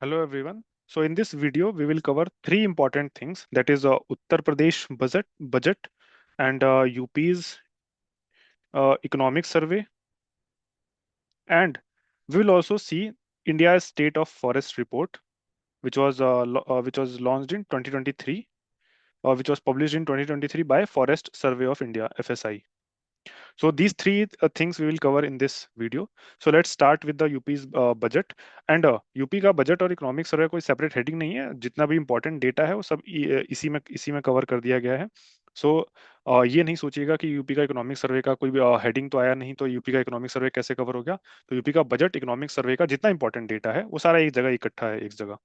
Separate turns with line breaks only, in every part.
Hello everyone. So in this video we will cover three important things, that is Uttar Pradesh budget and UP's economic survey, and we will also see India's state of forest report, which was launched in 2023 or which was published in 2023 by Forest Survey of India FSI. So these three things we will cover in this video. So let's start with the UP's budget, and UP का budget और economic survey कोई separate heading नहीं है, जितना भी important data है वो सब इसी में कवर कर दिया गया है. सो ये नहीं सोचिएगा कि यूपी का इकोनॉमिक सर्वे का कोई हेडिंग तो आया नहीं तो यूपी का इकोनॉमिक सर्वे कैसे कवर हो गया. तो यूपी का बजट इकोनॉमिक सर्वे का जितना इंपॉर्टेंट डेटा है वो सारा एक जगह इकट्ठा है, एक जगह.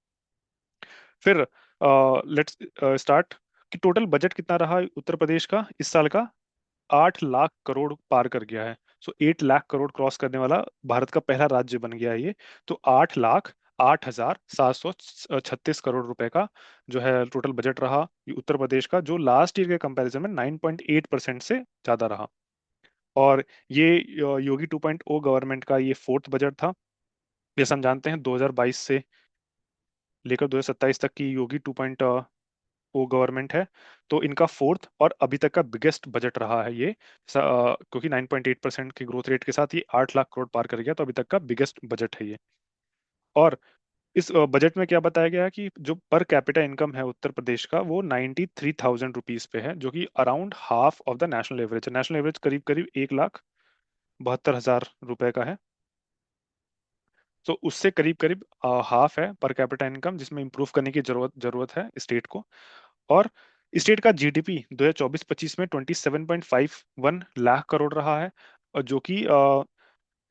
फिर लेट्स स्टार्ट कि टोटल बजट कितना रहा उत्तर प्रदेश का इस साल का. 8 लाख करोड़ पार कर गया है. सो 8 लाख करोड़ क्रॉस करने वाला भारत का पहला राज्य बन गया है ये. तो 8 लाख 8,736 करोड़ रुपए का जो है टोटल बजट रहा ये उत्तर प्रदेश का, जो लास्ट ईयर के कंपैरिजन में 9.8% से ज्यादा रहा. और ये योगी 2.0 गवर्नमेंट का ये फोर्थ बजट था. जैसे हम जानते हैं 2022 से लेकर 2027 तक की योगी 2.0 गवर्नमेंट है. तो इनका फोर्थ और अभी तक का बिगेस्ट बजट रहा है ये. क्योंकि 9.8% की ग्रोथ रेट के साथ ये 8 लाख करोड़ पार कर गया, तो अभी तक का बिगेस्ट बजट है ये. और इस बजट में क्या बताया गया है कि जो पर कैपिटा इनकम है उत्तर प्रदेश का वो 93,000 रुपीज पे है, जो कि around half of the national average है. नेशनल एवरेज करीब करीब 1,72,000 रुपए का है. तो उससे करीब करीब हाफ है पर कैपिटा इनकम, जिसमें इंप्रूव करने की जरूरत जरूरत है स्टेट को. और स्टेट का जीडीपी 2024-25 में 27.51 लाख करोड़ रहा है, और जो कि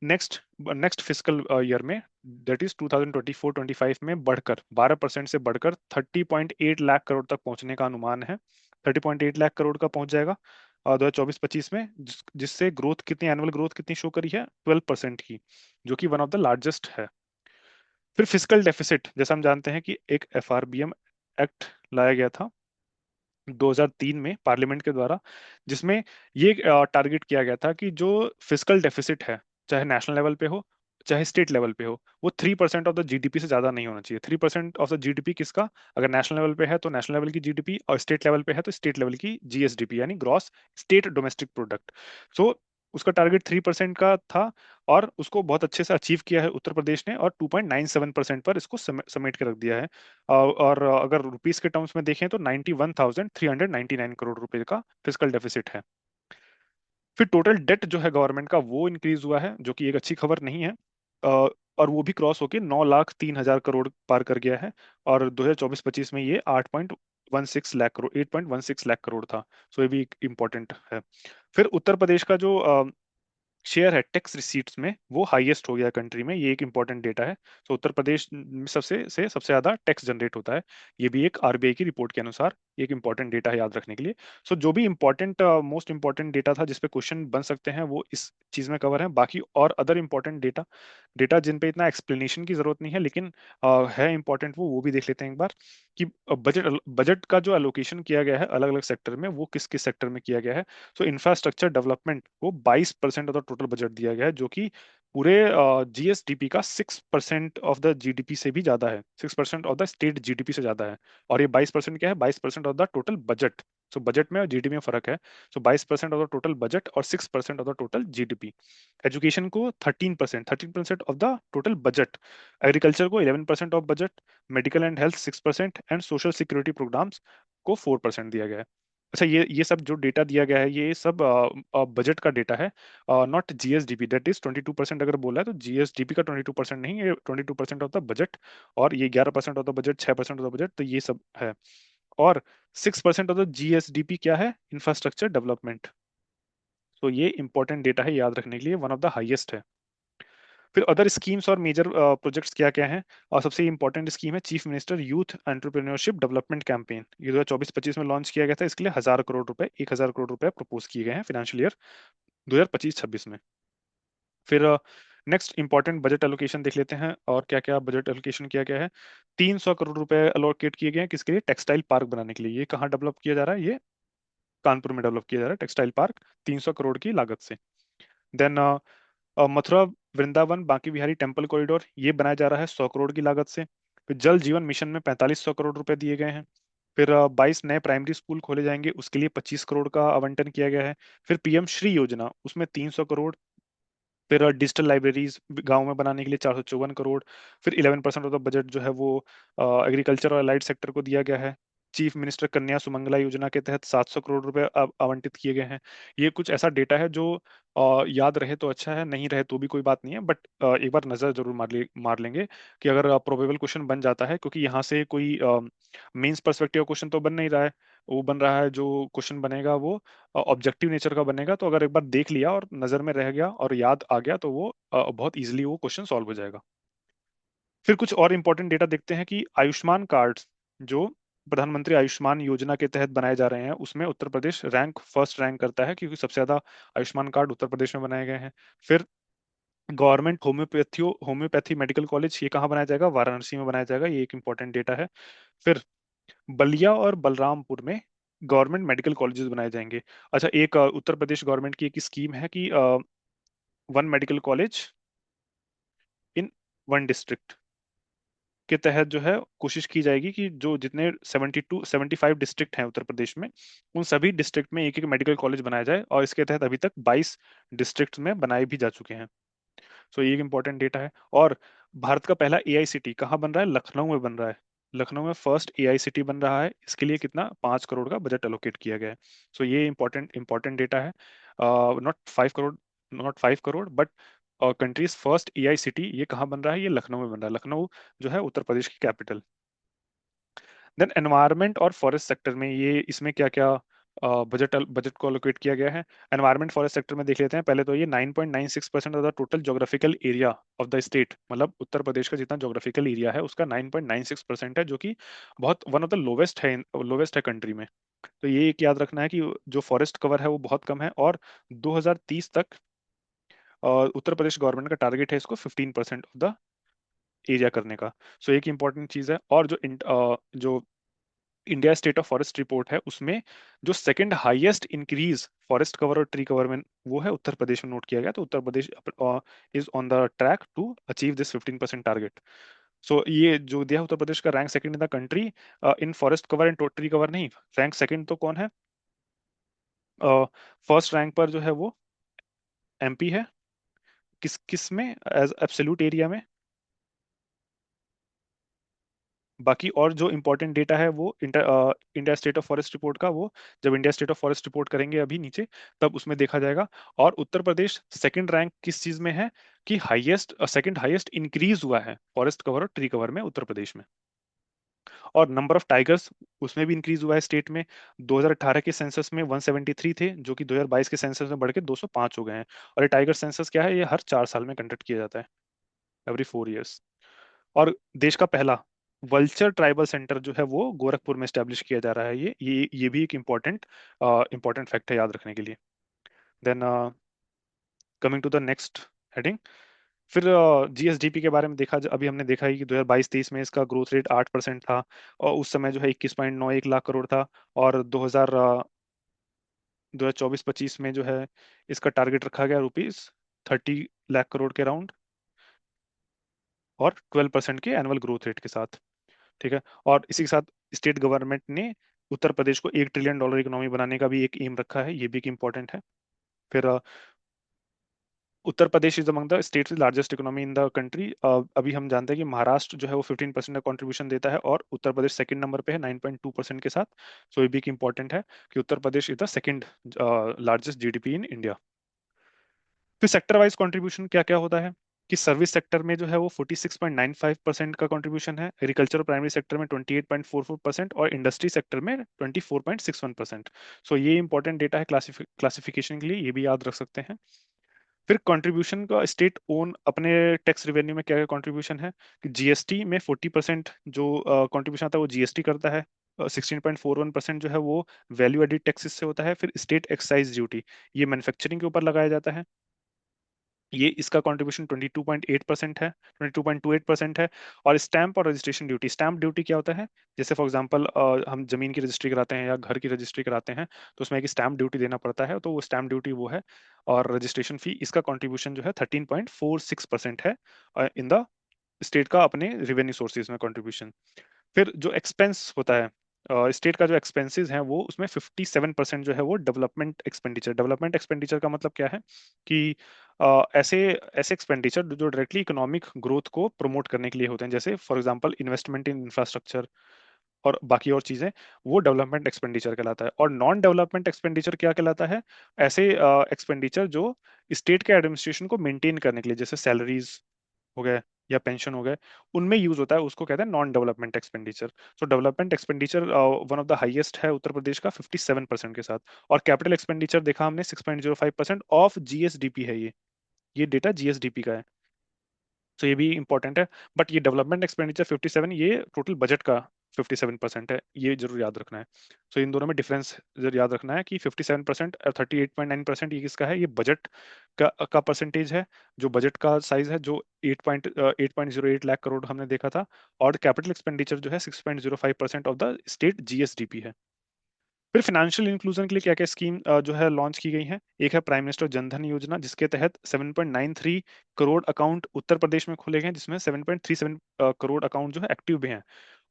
नेक्स्ट नेक्स्ट फिजिकल ईयर में, दैट इज 2024-25 में बढ़कर 12% से बढ़कर 30.8 लाख करोड़ तक पहुंचने का अनुमान है. 30.8 लाख करोड़ का पहुंच जाएगा 2024-25 में, जिससे ग्रोथ कितनी, एनुअल ग्रोथ कितनी शो करी है 12% की, जो कि वन ऑफ द लार्जेस्ट है. फिर फिजिकल डेफिसिट, जैसा हम जानते हैं कि एक एफआरबीएम एक्ट लाया गया था 2003 में पार्लियामेंट के द्वारा, जिसमें ये टारगेट किया गया था कि जो फिजिकल डेफिसिट है, चाहे नेशनल लेवल पे हो चाहे स्टेट लेवल पे हो, वो 3% ऑफ द जीडीपी से ज्यादा नहीं होना चाहिए. 3% ऑफ द जीडीपी किसका, अगर नेशनल लेवल पे है तो नेशनल लेवल की जीडीपी, और स्टेट लेवल पे है तो स्टेट लेवल की जीएसडीपी यानी ग्रॉस स्टेट डोमेस्टिक प्रोडक्ट. सो उसका टारगेट 3% का था, और उसको बहुत अच्छे से अचीव किया है उत्तर प्रदेश ने, और 2.97% पर इसको समेट के रख दिया है. और अगर रुपीस के टर्म्स में देखें तो 91,399 करोड़ रुपए का फिजिकल डेफिसिट है. फिर टोटल डेट जो है गवर्नमेंट का वो इंक्रीज हुआ है, जो कि एक अच्छी खबर नहीं है. और वो भी क्रॉस होके 9,03,000 करोड़ पार कर गया है. और 2024-25 में ये 8.16 लाख करोड़ था. सो ये भी एक इम्पोर्टेंट है. फिर उत्तर प्रदेश का जो शेयर है टैक्स रिसीट्स में, वो हाईएस्ट हो गया कंट्री में. ये एक इंपॉर्टेंट डेटा है. तो उत्तर प्रदेश में सबसे ज्यादा टैक्स जनरेट होता है. ये भी एक आरबीआई की रिपोर्ट के अनुसार एक इंपॉर्टेंट डेटा है याद रखने के लिए. सो जो भी इंपॉर्टेंट मोस्ट इंपॉर्टेंट डेटा था जिसपे क्वेश्चन बन सकते हैं वो इस चीज में कवर है. बाकी और अदर इंपॉर्टेंट डेटा डेटा जिन पे इतना एक्सप्लेनेशन की जरूरत नहीं है लेकिन है इंपॉर्टेंट, वो भी देख लेते हैं एक बार. कि बजट बजट का जो एलोकेशन किया गया है अलग अलग सेक्टर में, वो किस किस सेक्टर में किया गया है. सो इंफ्रास्ट्रक्चर डेवलपमेंट को 22% ऑफ द टोटल बजट दिया गया है, जो कि पूरे जीएसडीपी का 6% ऑफ द जीडीपी से भी ज्यादा है. 6% ऑफ द स्टेट जीडीपी से ज्यादा है. और ये 22% क्या है, 22% of the total budget. So budget में और जीडीपी में फर्क है. So 22% of the total budget और 6% of the total GDP. Education को 13% of the total budget. Agriculture को 11% of budget. Medical and health 6% and social security programmes को 4% दिया गया है. अच्छा, ये सब जो डेटा दिया गया है ये सब बजट का डेटा है, नॉट जीएसडीपी. दैट इज 22% अगर बोला है तो जीएसडीपी का 22% नहीं, ये 22% ऑफ द बजट. और ये 11% of the budget, 6% of the budget, तो ये सब है. और 6% ऑफ द जीएसडीपी क्या है, इंफ्रास्ट्रक्चर डेवलपमेंट. तो ये इंपॉर्टेंट डेटा है याद रखने के लिए, वन ऑफ द हाईएस्ट है. फिर अदर स्कीम्स और मेजर प्रोजेक्ट्स क्या क्या हैं. और सबसे इंपॉर्टेंट स्कीम है chief minister youth entrepreneurship development campaign. ये 2024-25 में लॉन्च किया गया था. इसके लिए 1,000 करोड़ रुपए 1,000 करोड़ रुपए प्रपोज किए गए हैं फाइनेंशियल ईयर 2025-26 में. फिर नेक्स्ट इंपॉर्टेंट बजट एलोकेशन देख लेते हैं और क्या क्या बजट एलोकेशन किया गया है. 300 करोड़ रुपए एलोकेट किए गए हैं किसके लिए, टेक्सटाइल पार्क बनाने के लिए. ये कहाँ डेवलप किया जा रहा है, ये कानपुर में डेवलप किया जा रहा है टेक्सटाइल पार्क, 300 करोड़ की लागत से. देन मथुरा वृंदावन बांकी बिहारी टेम्पल कॉरिडोर, ये बनाया जा रहा है 100 करोड़ की लागत से. फिर जल जीवन मिशन में 4500 करोड़ रुपए दिए गए हैं। फिर 22 नए प्राइमरी स्कूल खोले जाएंगे, उसके लिए 25 करोड़ का आवंटन किया गया है। फिर पीएम श्री योजना, उसमें 300 करोड़। फिर डिजिटल लाइब्रेरीज गांव में बनाने के लिए 454 करोड़। फिर 11% ऑफ द बजट जो है वो एग्रीकल्चर और अलाइड सेक्टर को दिया गया है। चीफ मिनिस्टर कन्या सुमंगला योजना के तहत 700 करोड़ रुपए आवंटित किए गए हैं। ये कुछ ऐसा डेटा है जो याद रहे तो अच्छा है, नहीं रहे तो भी कोई बात नहीं है, बट एक बार नजर जरूर मार लेंगे कि अगर प्रोबेबल क्वेश्चन बन जाता है, क्योंकि यहाँ से कोई मेंस पर्सपेक्टिव क्वेश्चन तो बन नहीं रहा है। वो बन रहा है, जो क्वेश्चन बनेगा वो ऑब्जेक्टिव नेचर का बनेगा। तो अगर एक बार देख लिया और नजर में रह गया और याद आ गया तो वो बहुत इजीली वो क्वेश्चन सॉल्व हो जाएगा। फिर कुछ और इंपॉर्टेंट डेटा देखते हैं कि आयुष्मान कार्ड जो प्रधानमंत्री आयुष्मान योजना के तहत बनाए जा रहे हैं, उसमें उत्तर प्रदेश फर्स्ट रैंक करता है, क्योंकि सबसे ज्यादा आयुष्मान कार्ड उत्तर प्रदेश में बनाए गए हैं। फिर गवर्नमेंट होम्योपैथी मेडिकल कॉलेज, ये कहाँ बनाया जाएगा? वाराणसी में बनाया जाएगा। ये एक इंपॉर्टेंट डेटा है। फिर बलिया और बलरामपुर में गवर्नमेंट मेडिकल कॉलेजेस बनाए जाएंगे। अच्छा, एक उत्तर प्रदेश गवर्नमेंट की एक स्कीम है कि one medical college in one district के तहत जो है कोशिश की जाएगी कि जो जितने 75 डिस्ट्रिक्ट हैं उत्तर प्रदेश में, उन सभी डिस्ट्रिक्ट में एक एक मेडिकल कॉलेज बनाया जाए, और इसके तहत अभी तक 22 डिस्ट्रिक्ट में बनाए भी जा चुके हैं। सो ये एक इंपॉर्टेंट डेटा है। और भारत का पहला एआईसीटी कहाँ बन रहा है? लखनऊ में बन रहा है। लखनऊ में फर्स्ट एआईसीटी बन रहा है। इसके लिए कितना? 5 करोड़ का बजट एलोकेट किया गया है। सो ये इंपॉर्टेंट इंपॉर्टेंट डेटा है। Not 5 crore, not 5 crore, but countries first AICT ये कहाँ बन रहा है? ये लखनऊ में बन रहा है। लखनऊ जो है उत्तर प्रदेश की कैपिटल। देन एनवायरनमेंट और फॉरेस्ट सेक्टर में ये इसमें क्या क्या बजट को एलोकेट किया गया है? एनवायरनमेंट फॉरेस्ट सेक्टर में देख लेते हैं। पहले तो ये 9.96% of the total geographical area of the state, मतलब उत्तर प्रदेश का जितना जोग्राफिकल एरिया है उसका 9.96% है, जो कि बहुत वन ऑफ द लोवेस्ट है कंट्री में। तो ये एक याद रखना है कि जो फॉरेस्ट कवर है वो बहुत कम है, और 2030 तक उत्तर प्रदेश गवर्नमेंट का टारगेट है इसको 15% ऑफ द एरिया करने का। सो एक इंपॉर्टेंट चीज है। और जो India state of forest report है, उसमें जो second highest increase forest cover और ट्री कवर में वो है उत्तर प्रदेश में नोट किया गया। तो Uttar Pradesh is on the track to achieve this 15% target. So ये जो दिया है उत्तर प्रदेश का rank second in the country in forest cover and tree cover नहीं, रैंक सेकंड तो कौन है? फर्स्ट रैंक पर जो है वो एमपी है। किस किस में? एज एब्सोल्यूट एरिया में। बाकी और जो इंपॉर्टेंट डेटा है वो India state of forest report का, वो जब India state of forest report करेंगे अभी नीचे, तब उसमें देखा जाएगा। और उत्तर प्रदेश सेकंड रैंक किस चीज में है? कि हाईएस्ट सेकंड हाईएस्ट इंक्रीज हुआ है फॉरेस्ट कवर और ट्री कवर में उत्तर प्रदेश में। और नंबर ऑफ टाइगर्स, उसमें भी इंक्रीज हुआ है स्टेट में। 2018 के सेंसस में 173 थे, जो कि 2022 के सेंसस में बढ़ के 205 हो गए हैं। और ये टाइगर सेंसस क्या है? ये हर 4 साल में कंडक्ट किया जाता है, एवरी 4 ईयर्स। और देश का पहला वल्चर ट्राइबल सेंटर जो है वो गोरखपुर में स्टैब्लिश किया जा रहा है। ये भी एक इम्पोर्टेंट फैक्ट है याद रखने के लिए। Then coming to the next heading. फिर जीएसडीपी के बारे में अभी हमने देखा ही कि 2022-23 में इसका ग्रोथ रेट 8% था, और उस समय जो है 21.91 लाख करोड़ था। और 2024-25 में जो है इसका टारगेट रखा गया ₹30 लाख करोड़ के राउंड, और 12% के एनुअल ग्रोथ रेट के साथ। ठीक है। और इसी के साथ स्टेट गवर्नमेंट ने उत्तर प्रदेश को $1 ट्रिलियन इकोनॉमी बनाने का भी एक एम रखा है। ये भी एक इम्पोर्टेंट है। फिर Uttar Pradesh is among the states largest economy in the country. अभी हम जानते हैं कि महाराष्ट्र जो है वो 15% का कंट्रीब्यूशन देता है, और उत्तर प्रदेश सेकंड नंबर पे है 9.2% के साथ। सो ये भी एक इंपॉर्टेंट है कि Uttar Pradesh is the second largest GDP in India. फिर सेक्टर वाइज कंट्रीब्यूशन क्या क्या होता है? कि सर्विस सेक्टर में जो है वो 46.95% का कंट्रीब्यूशन है, एग्रीकल्चर प्राइमरी सेक्टर में 28.44%, और इंडस्ट्री सेक्टर में 24.61%। सो ये इंपॉर्टेंट डेटा है क्लासिफिकेशन के लिए, ये भी याद रख सकते हैं। फिर कंट्रीब्यूशन का स्टेट ओन अपने टैक्स रेवेन्यू में क्या क्या कंट्रीब्यूशन है? कि जीएसटी में 40% जो कंट्रीब्यूशन आता है वो जीएसटी करता है। 16.41% जो है वो वैल्यू एडिड टैक्सेस से होता है। फिर स्टेट एक्साइज ड्यूटी, ये मैन्युफैक्चरिंग के ऊपर लगाया जाता है। ये इसका कंट्रीब्यूशन 22.8% है, 22.28% है। और स्टैंप और रजिस्ट्रेशन ड्यूटी, स्टैंप ड्यूटी क्या होता है? जैसे फॉर एग्जांपल हम जमीन की रजिस्ट्री कराते हैं या घर की रजिस्ट्री कराते हैं, तो उसमें एक स्टैंप ड्यूटी देना पड़ता है, तो वो स्टैंप ड्यूटी वो है। और रजिस्ट्रेशन फी, इसका कंट्रीब्यूशन जो है 13.46% है इन द स्टेट का अपने रेवेन्यू सोर्सेज में कंट्रीब्यूशन। फिर जो एक्सपेंस होता है, स्टेट का जो एक्सपेंसेस हैं वो उसमें 57% जो है वो डेवलपमेंट एक्सपेंडिचर का मतलब क्या है कि ऐसे ऐसे एक्सपेंडिचर जो डायरेक्टली इकोनॉमिक ग्रोथ को प्रमोट करने के लिए होते हैं, जैसे for example investment in infrastructure और बाकी और चीजें, वो डेवलपमेंट एक्सपेंडिचर कहलाता है। और नॉन डेवलपमेंट एक्सपेंडिचर क्या कहलाता है? ऐसे एक्सपेंडिचर जो स्टेट के एडमिनिस्ट्रेशन को मेंटेन करने के लिए, जैसे सैलरीज हो गए या पेंशन हो गए, उनमें यूज होता है, उसको कहते हैं non development expenditure. So development expenditure one of the highest है उत्तर प्रदेश का 57% के साथ। और कैपिटल एक्सपेंडिचर देखा हमने 6.05% ऑफ जीएसडीपी है ये डेटा जीएसडीपी का है। तो ये भी इंपॉर्टेंट है। बट ये डेवलपमेंट एक्सपेंडिचर 57, ये टोटल बजट का 57% है, ये जरूर याद रखना है। सो इन दोनों में डिफरेंस जरूर याद रखना है कि 57% और 38.9% ये किसका है? ये बजट का परसेंटेज है, जो बजट का साइज है, जो 8.08 लाख करोड़ हमने देखा था। और कैपिटल एक्सपेंडिचर जो है 6.05% ऑफ द स्टेट जीएसडीपी है। फिर फाइनेंशियल इंक्लूजन के लिए क्या क्या स्कीम जो है लॉन्च की गई है? एक है प्राइम मिनिस्टर जनधन योजना, जिसके तहत 7.93 करोड़ अकाउंट उत्तर प्रदेश में खोले गए हैं, जिसमें 7.37 करोड़ अकाउंट जो है एक्टिव भी हैं।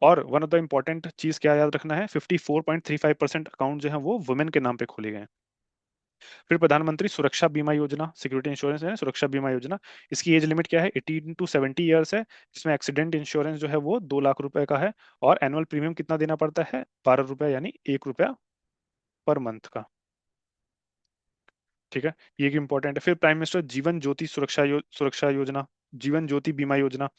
और वन ऑफ द इंपॉर्टेंट चीज क्या याद रखना है, 54.35% अकाउंट जो है वो वुमेन के नाम पे खोले गए हैं। फिर प्रधानमंत्री सुरक्षा बीमा योजना, सिक्योरिटी इंश्योरेंस है सुरक्षा बीमा योजना, इसकी एज लिमिट क्या है? 18 to 70 ईयर्स है, जिसमें एक्सीडेंट इंश्योरेंस जो है वो 2 लाख रुपए का है। और एनुअल प्रीमियम कितना देना पड़ता है? 12 रुपए, यानी 1 रुपया पर मंथ का। ठीक है, ये एक इंपॉर्टेंट है। फिर प्राइम मिनिस्टर जीवन ज्योति सुरक्षा योजना, जीवन ज्योति बीमा योजना,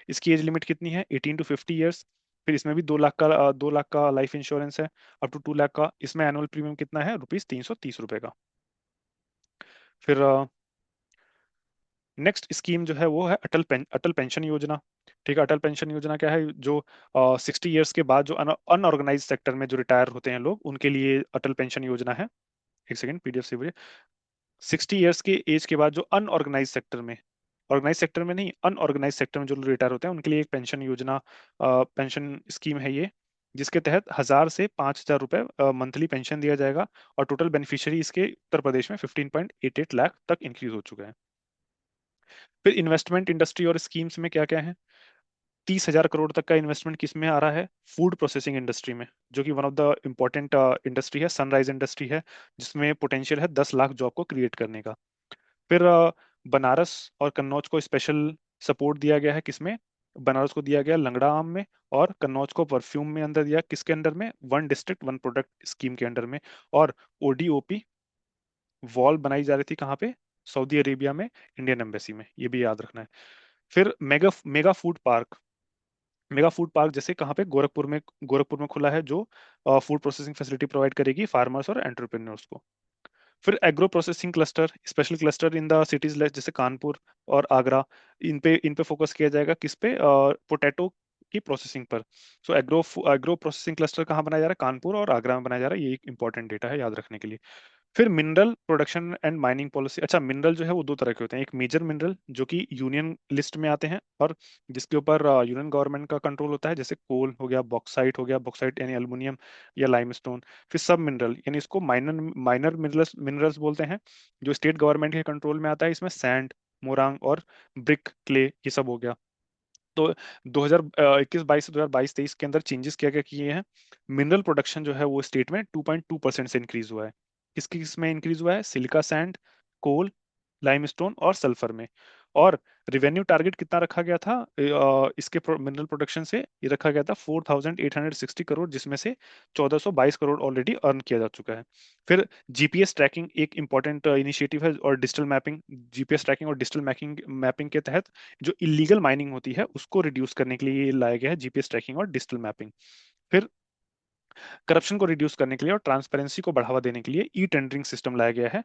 इसकी एज लिमिट कितनी है? 18 to 50 ईयर्स। फिर इसमें भी 2 लाख का लाइफ इंश्योरेंस है, अप टू 2 लाख का। इसमें एनुअल प्रीमियम कितना है? ₹330 का। फिर नेक्स्ट स्कीम जो है वो है अटल पेंशन योजना। ठीक है, अटल पेंशन योजना क्या है? जो 60 ईयर्स के बाद जो अनऑर्गेनाइज सेक्टर में जो रिटायर होते हैं लोग, उनके लिए अटल पेंशन योजना है। एक सेकंड, पीडीएफ से 60 ईयर्स के एज के बाद जो अनऑर्गेनाइज सेक्टर में, ऑर्गेनाइज सेक्टर में नहीं, अनऑर्गेनाइज सेक्टर में जो रिटायर होते हैं, उनके लिए एक पेंशन योजना, पेंशन स्कीम है ये, जिसके तहत 1,000 से 5,000 रुपए मंथली पेंशन दिया जाएगा। और टोटल बेनिफिशियरी इसके उत्तर प्रदेश में 15.88 लाख तक इंक्रीज हो चुका है। फिर इन्वेस्टमेंट इंडस्ट्री और स्कीम्स में क्या क्या है? 30,000 करोड़ तक का इन्वेस्टमेंट किस में आ रहा है? फूड प्रोसेसिंग इंडस्ट्री में, जो कि one of the important industry है, सनराइज इंडस्ट्री है, जिसमें पोटेंशियल है 10 लाख जॉब को क्रिएट करने का। फिर बनारस और कन्नौज को स्पेशल सपोर्ट दिया गया है, किसमें? बनारस को दिया गया लंगड़ा आम में, और कन्नौज को परफ्यूम में अंदर दिया, किसके अंडर में? One district one product scheme के अंडर में। और ओडीओपी वॉल बनाई जा रही थी कहाँ पे? सऊदी अरेबिया में, इंडियन एम्बेसी में, ये भी याद रखना है। फिर मेगा मेगा फूड पार्क जैसे कहाँ पे? गोरखपुर में खुला है, जो फूड प्रोसेसिंग फैसिलिटी प्रोवाइड करेगी फार्मर्स और एंटरप्रेन्योर्स को। फिर agro processing cluster, special cluster in the cities जैसे कानपुर और आगरा, इन पे फोकस किया जाएगा, किस पे? पोटैटो की प्रोसेसिंग पर। सो एग्रो प्रोसेसिंग क्लस्टर कहाँ बनाया जा रहा है? कानपुर और आगरा में बनाया जा रहा है। ये एक इंपॉर्टेंट डेटा है याद रखने के लिए। फिर mineral production and mining policy. अच्छा, मिनरल जो है वो दो तरह के होते हैं, एक मेजर मिनरल जो कि यूनियन लिस्ट में आते हैं और जिसके ऊपर यूनियन गवर्नमेंट का कंट्रोल होता है, जैसे कोल हो गया बॉक्साइट यानी एल्युमिनियम या लाइमस्टोन। फिर सब मिनरल, यानी इसको माइनर माइनर मिनरल्स मिनरल्स बोलते हैं, जो स्टेट गवर्नमेंट के कंट्रोल में आता है। इसमें सैंड, मोरांग और ब्रिक क्ले, ये सब हो गया। तो 2021-22 से 2022-23 के अंदर चेंजेस क्या क्या किए हैं? मिनरल प्रोडक्शन जो है वो स्टेट में 2.2% से इंक्रीज हुआ है। किसकी किसमें इंक्रीज हुआ है? सिलिका सैंड, कोल, लाइमस्टोन और सल्फर में। और रिवेन्यू टारगेट कितना रखा गया था इसके मिनरल प्रोडक्शन से? ये रखा गया था 4,860 करोड़, जिसमें से 1,422 करोड़ ऑलरेडी अर्न किया जा चुका है। फिर जीपीएस ट्रैकिंग एक इंपॉर्टेंट इनिशिएटिव है, और डिजिटल मैपिंग, जीपीएस ट्रैकिंग और डिजिटल मैपिंग मैपिंग के तहत जो इलीगल माइनिंग होती है उसको रिड्यूस करने के लिए ये लाया गया है, जीपीएस ट्रैकिंग और डिजिटल मैपिंग। फिर करप्शन को रिड्यूस करने के लिए और ट्रांसपेरेंसी को बढ़ावा देने के लिए ई टेंडरिंग सिस्टम लाया गया है,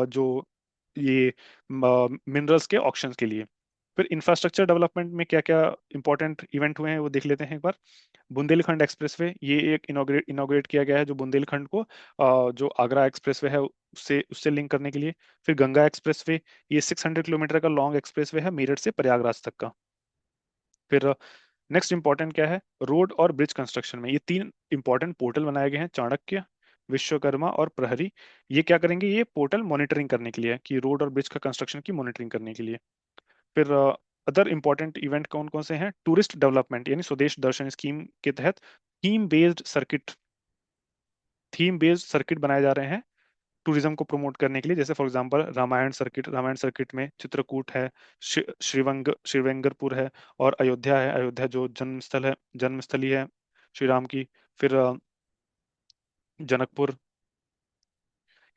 जो ये मिनरल्स के ऑक्शंस के लिए। फिर इंफ्रास्ट्रक्चर डेवलपमेंट में क्या क्या इंपॉर्टेंट इवेंट हुए हैं वो देख लेते हैं एक बार। बुंदेलखंड एक्सप्रेसवे, ये एक इनॉग्रेट किया गया है, जो बुंदेलखंड को जो आगरा एक्सप्रेसवे है उससे उससे लिंक करने के लिए। फिर गंगा एक्सप्रेसवे, ये 600 किलोमीटर का लॉन्ग एक्सप्रेसवे है, मेरठ से प्रयागराज तक का। फिर नेक्स्ट इंपॉर्टेंट क्या है? रोड और ब्रिज कंस्ट्रक्शन में ये तीन इंपॉर्टेंट पोर्टल बनाए गए हैं, चाणक्य, विश्वकर्मा और प्रहरी। ये क्या करेंगे? ये पोर्टल मॉनिटरिंग करने के लिए है, कि रोड और ब्रिज का कंस्ट्रक्शन की मॉनिटरिंग करने के लिए। फिर अदर इंपॉर्टेंट इवेंट कौन कौन से हैं? टूरिस्ट डेवलपमेंट यानी स्वदेश दर्शन स्कीम के तहत थीम बेस्ड सर्किट बनाए जा रहे हैं टूरिज्म को प्रमोट करने के लिए। जैसे फॉर एग्जांपल रामायण सर्किट में चित्रकूट है, श्रीवेंगरपुर है, और अयोध्या है, अयोध्या जो जन्मस्थली है श्री राम की। फिर जनकपुर,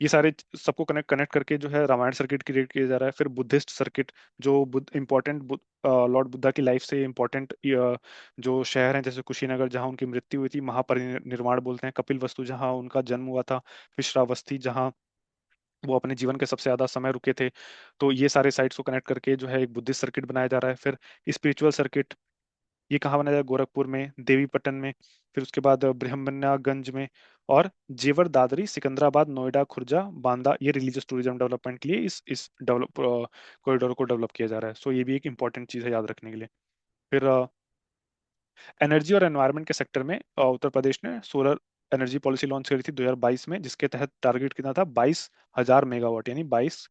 ये सारे सबको कनेक्ट कनेक्ट करके जो है रामायण सर्किट क्रिएट किया जा रहा है। फिर बुद्धिस्ट सर्किट, जो बुद्ध इंपॉर्टेंट लॉर्ड बुद्धा की लाइफ से इंपॉर्टेंट जो शहर हैं, जैसे कुशीनगर जहाँ उनकी मृत्यु हुई थी, महापरिनिर्वाण बोलते हैं, कपिल वस्तु जहाँ उनका जन्म हुआ था, फिर श्रावस्ती जहाँ वो अपने जीवन के सबसे ज्यादा समय रुके थे। तो ये सारे साइट्स को कनेक्ट करके जो है एक बुद्धिस्ट सर्किट बनाया जा रहा है। फिर स्पिरिचुअल सर्किट, ये कहाँ बनाया जाए? गोरखपुर में, देवीपट्टन में, फिर उसके बाद ब्रह्मण्यागंज में, और जेवर, दादरी, सिकंदराबाद, नोएडा, खुर्जा, बांदा, ये रिलीजियस टूरिज्म डेवलपमेंट के लिए इस डेवलप कॉरिडोर को डेवलप किया जा रहा है। सो ये भी एक इंपॉर्टेंट चीज है याद रखने के लिए। फिर एनर्जी और एनवायरनमेंट के सेक्टर में उत्तर प्रदेश ने सोलर एनर्जी पॉलिसी लॉन्च करी थी 2022 में, जिसके तहत टारगेट कितना था? 22,000 मेगावाट यानी 22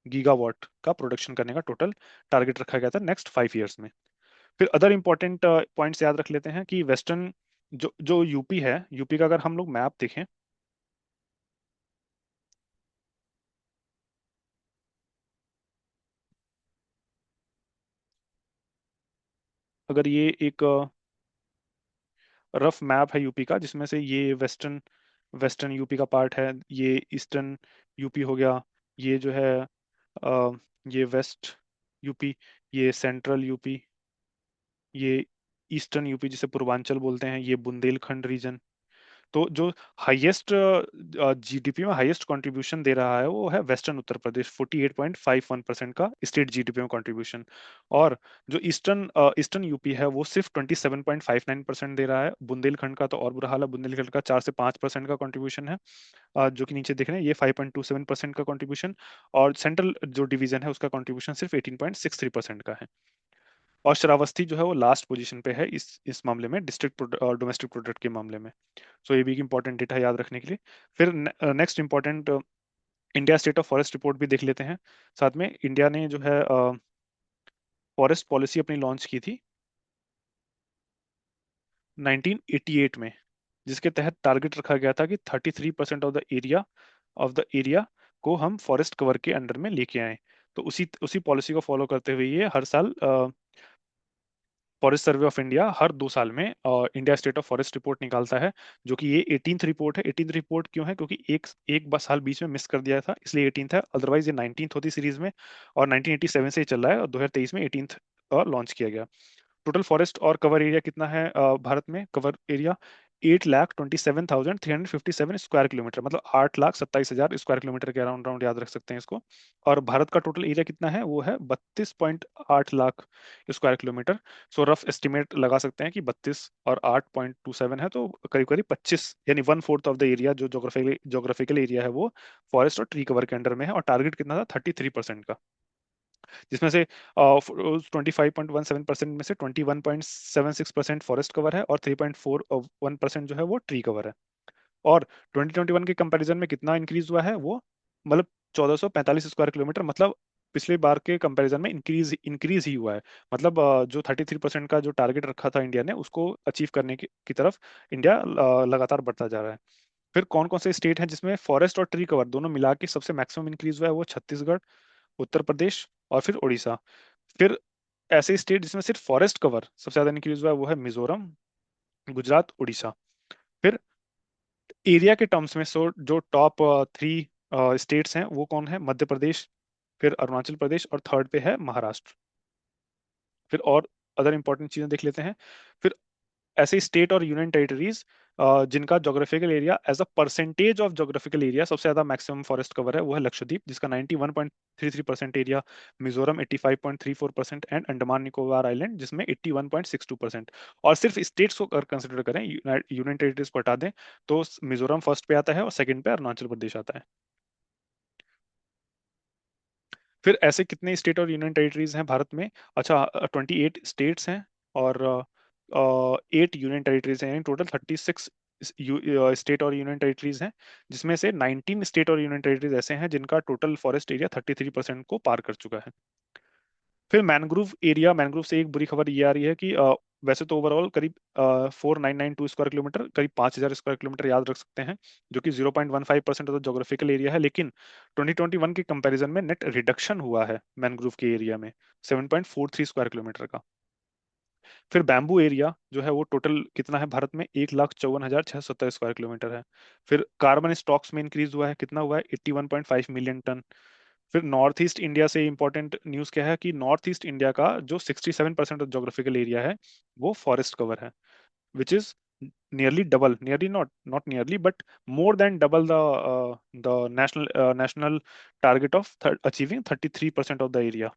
गीगावाट का प्रोडक्शन करने का टोटल टारगेट रखा गया था नेक्स्ट 5 ईयर्स में। फिर अदर इंपॉर्टेंट पॉइंट्स याद रख लेते हैं कि वेस्टर्न जो जो यूपी है, यूपी का अगर हम लोग मैप देखें, अगर ये एक रफ मैप है यूपी का, जिसमें से ये वेस्टर्न वेस्टर्न यूपी का पार्ट है, ये ईस्टर्न यूपी हो गया, ये जो है अ, ये वेस्ट यूपी, ये सेंट्रल यूपी, ये ईस्टर्न यूपी जिसे पूर्वांचल बोलते हैं, ये बुंदेलखंड रीजन। तो जो हाईएस्ट जीडीपी में हाईएस्ट कंट्रीब्यूशन दे रहा है वो है वेस्टर्न उत्तर प्रदेश, 48.51% का स्टेट जीडीपी में कंट्रीब्यूशन। और जो ईस्टर्न यूपी है वो सिर्फ 27.59% दे रहा है। बुंदेलखंड का तो और बुरा हाल है, बुंदेलखंड का 4 से 5% का कंट्रीब्यूशन है, जो कि नीचे देख रहे हैं, ये 5.27% का कंट्रीब्यूशन। और सेंट्रल जो डिवीजन है उसका कंट्रीब्यूशन सिर्फ 18.63% का है। और श्रावस्ती जो है वो लास्ट पोजीशन पे है इस मामले में, डिस्ट्रिक्ट डोमेस्टिक प्रोडक्ट के मामले में। सो ये भी एक इंपॉर्टेंट डेटा याद रखने के लिए। फिर next important India state of forest report भी देख लेते हैं साथ में। इंडिया ने जो है फॉरेस्ट पॉलिसी अपनी लॉन्च की थी 1988 में, जिसके तहत टारगेट रखा गया था कि 33% ऑफ द एरिया को हम फॉरेस्ट कवर के अंडर में लेके आए। तो उसी उसी पॉलिसी को फॉलो करते हुए ये हर साल फॉरेस्ट सर्वे ऑफ इंडिया हर 2 साल में India state of forest report निकालता है, जो कि ये 18th रिपोर्ट है। 18th रिपोर्ट क्यों है? क्योंकि एक एक बस साल बीच में मिस कर दिया था, इसलिए 18th है, अदरवाइज ये 19th होती सीरीज में। और 1987 से ये चल रहा है और 2023 में 18th लॉन्च किया गया। टोटल फॉरेस्ट और कवर एरिया कितना है भारत में? कवर एरिया 8,27,357 स्क्वायर किलोमीटर, मतलब 8,27,000 स्क्वायर किलोमीटर के अराउंड राउंड याद रख सकते हैं इसको। और भारत का टोटल एरिया कितना है? वो है 32.8 लाख स्क्वायर किलोमीटर। सो रफ एस्टिमेट लगा सकते हैं कि 32 और 8.27 है, तो करीब करीब 25 यानी 1/4 ऑफ द एरिया जो जोग्राफिकल एरिया है वो फॉरेस्ट और ट्री कवर के अंडर में है। और टारगेट कितना था? 33% का, जिसमें से 25.17% में से 21.76% फॉरेस्ट कवर है और 3.41% जो है वो ट्री कवर है। और 2021 के कंपैरिजन में कितना इंक्रीज हुआ है वो? मतलब 1445 स्क्वायर किलोमीटर, मतलब पिछले बार के कंपैरिजन में इंक्रीज ही हुआ है। मतलब जो 33% का जो टारगेट रखा था इंडिया ने, उसको अचीव करने की तरफ इंडिया लगातार बढ़ता जा रहा है। फिर कौन कौन से स्टेट हैं जिसमें फॉरेस्ट और ट्री कवर दोनों मिला के सबसे मैक्सिमम इंक्रीज हुआ है? वो छत्तीसगढ़, उत्तर प्रदेश और फिर उड़ीसा। फिर ऐसे स्टेट जिसमें सिर्फ फॉरेस्ट कवर सबसे ज्यादा इंक्रीज हुआ है वो है मिजोरम, गुजरात, उड़ीसा। फिर एरिया के टर्म्स में जो टॉप 3 स्टेट्स हैं वो कौन है? मध्य प्रदेश, फिर अरुणाचल प्रदेश, और थर्ड पे है महाराष्ट्र। फिर और अदर इंपॉर्टेंट चीजें देख लेते हैं। फिर ऐसे स्टेट और यूनियन टेरिटरीज जिनका geographical area as a percentage of geographical area सबसे ज्यादा मैक्सिमम फॉरेस्ट कवर है, वो है लक्षद्वीप, जिसका 91.33% area, Mizoram 85.34% and Andaman Nicobar island जिसमें 81.62%। और सिर्फ स्टेट्स को अगर कंसिडर करें, यूनियन टेरिटरीज को हटा दें, तो मिजोरम फर्स्ट पे आता है और सेकंड पे अरुणाचल प्रदेश आता है। फिर ऐसे कितने स्टेट और यूनियन टेरिटरीज हैं भारत में? अच्छा, 28 स्टेट्स हैं और 8 यूनियन टेरिटरीज हैं, टोटल 36 स्टेट और यूनियन टेरिटरीज हैं, जिसमें से 19 स्टेट और यूनियन टेरिटरीज ऐसे हैं जिनका टोटल फॉरेस्ट एरिया 33% को पार कर चुका है। फिर मैनग्रोव एरिया, मैनग्रोव से एक बुरी खबर ये आ रही है कि वैसे तो ओवरऑल करीब 4992 स्क्वायर किलोमीटर, करीब 5000 स्क्वायर किलोमीटर याद रख सकते हैं, जो कि 0.15% ऑफ द जोग्राफिकल एरिया है, लेकिन 2021 के कंपैरिजन में नेट रिडक्शन हुआ है मैनग्रोव के एरिया में 7.43 स्क्वायर किलोमीटर का। फिर बैम्बू एरिया जो है वो टोटल कितना है भारत में, 1,54,670 स्क्वायर किलोमीटर है। फिर कार्बन स्टॉक्स में इंक्रीज हुआ है, कितना हुआ है, 81.5 मिलियन टन। फिर नॉर्थ ईस्ट इंडिया से इंपॉर्टेंट न्यूज क्या है कि नॉर्थ ईस्ट इंडिया का जो 67% ऑफ जोग्राफिकल एरिया है वो फॉरेस्ट कवर है, which is nearly double, nearly not not nearly but more than double the national target of achieving 33% of the area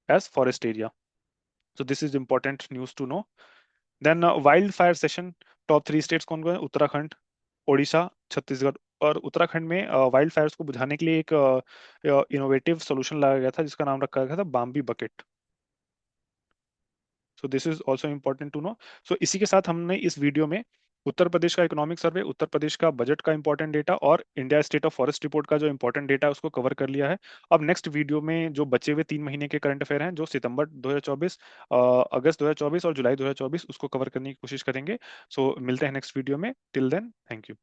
as forest area. So this is important news to know. Then wildfire session, top 3 states कौन कौन है, उत्तराखंड, ओडिशा, छत्तीसगढ़। और उत्तराखंड में wild Fyers को बुझाने के लिए एक इनोवेटिव सोल्यूशन लाया गया था जिसका नाम रखा गया था Bambi bucket. So this is also important to know. So इसी के साथ हमने इस वीडियो में उत्तर प्रदेश का इकोनॉमिक सर्वे, उत्तर प्रदेश का बजट का इंपॉर्टेंट डेटा और India state of forest report का जो इंपॉर्टेंट डेटा है उसको कवर कर लिया है। अब नेक्स्ट वीडियो में जो बचे हुए 3 महीने के करंट अफेयर हैं, जो सितंबर 2024, अगस्त 2024 और जुलाई 2024, उसको कवर करने की कोशिश करेंगे। सो मिलते हैं नेक्स्ट वीडियो में। Till then, thank you.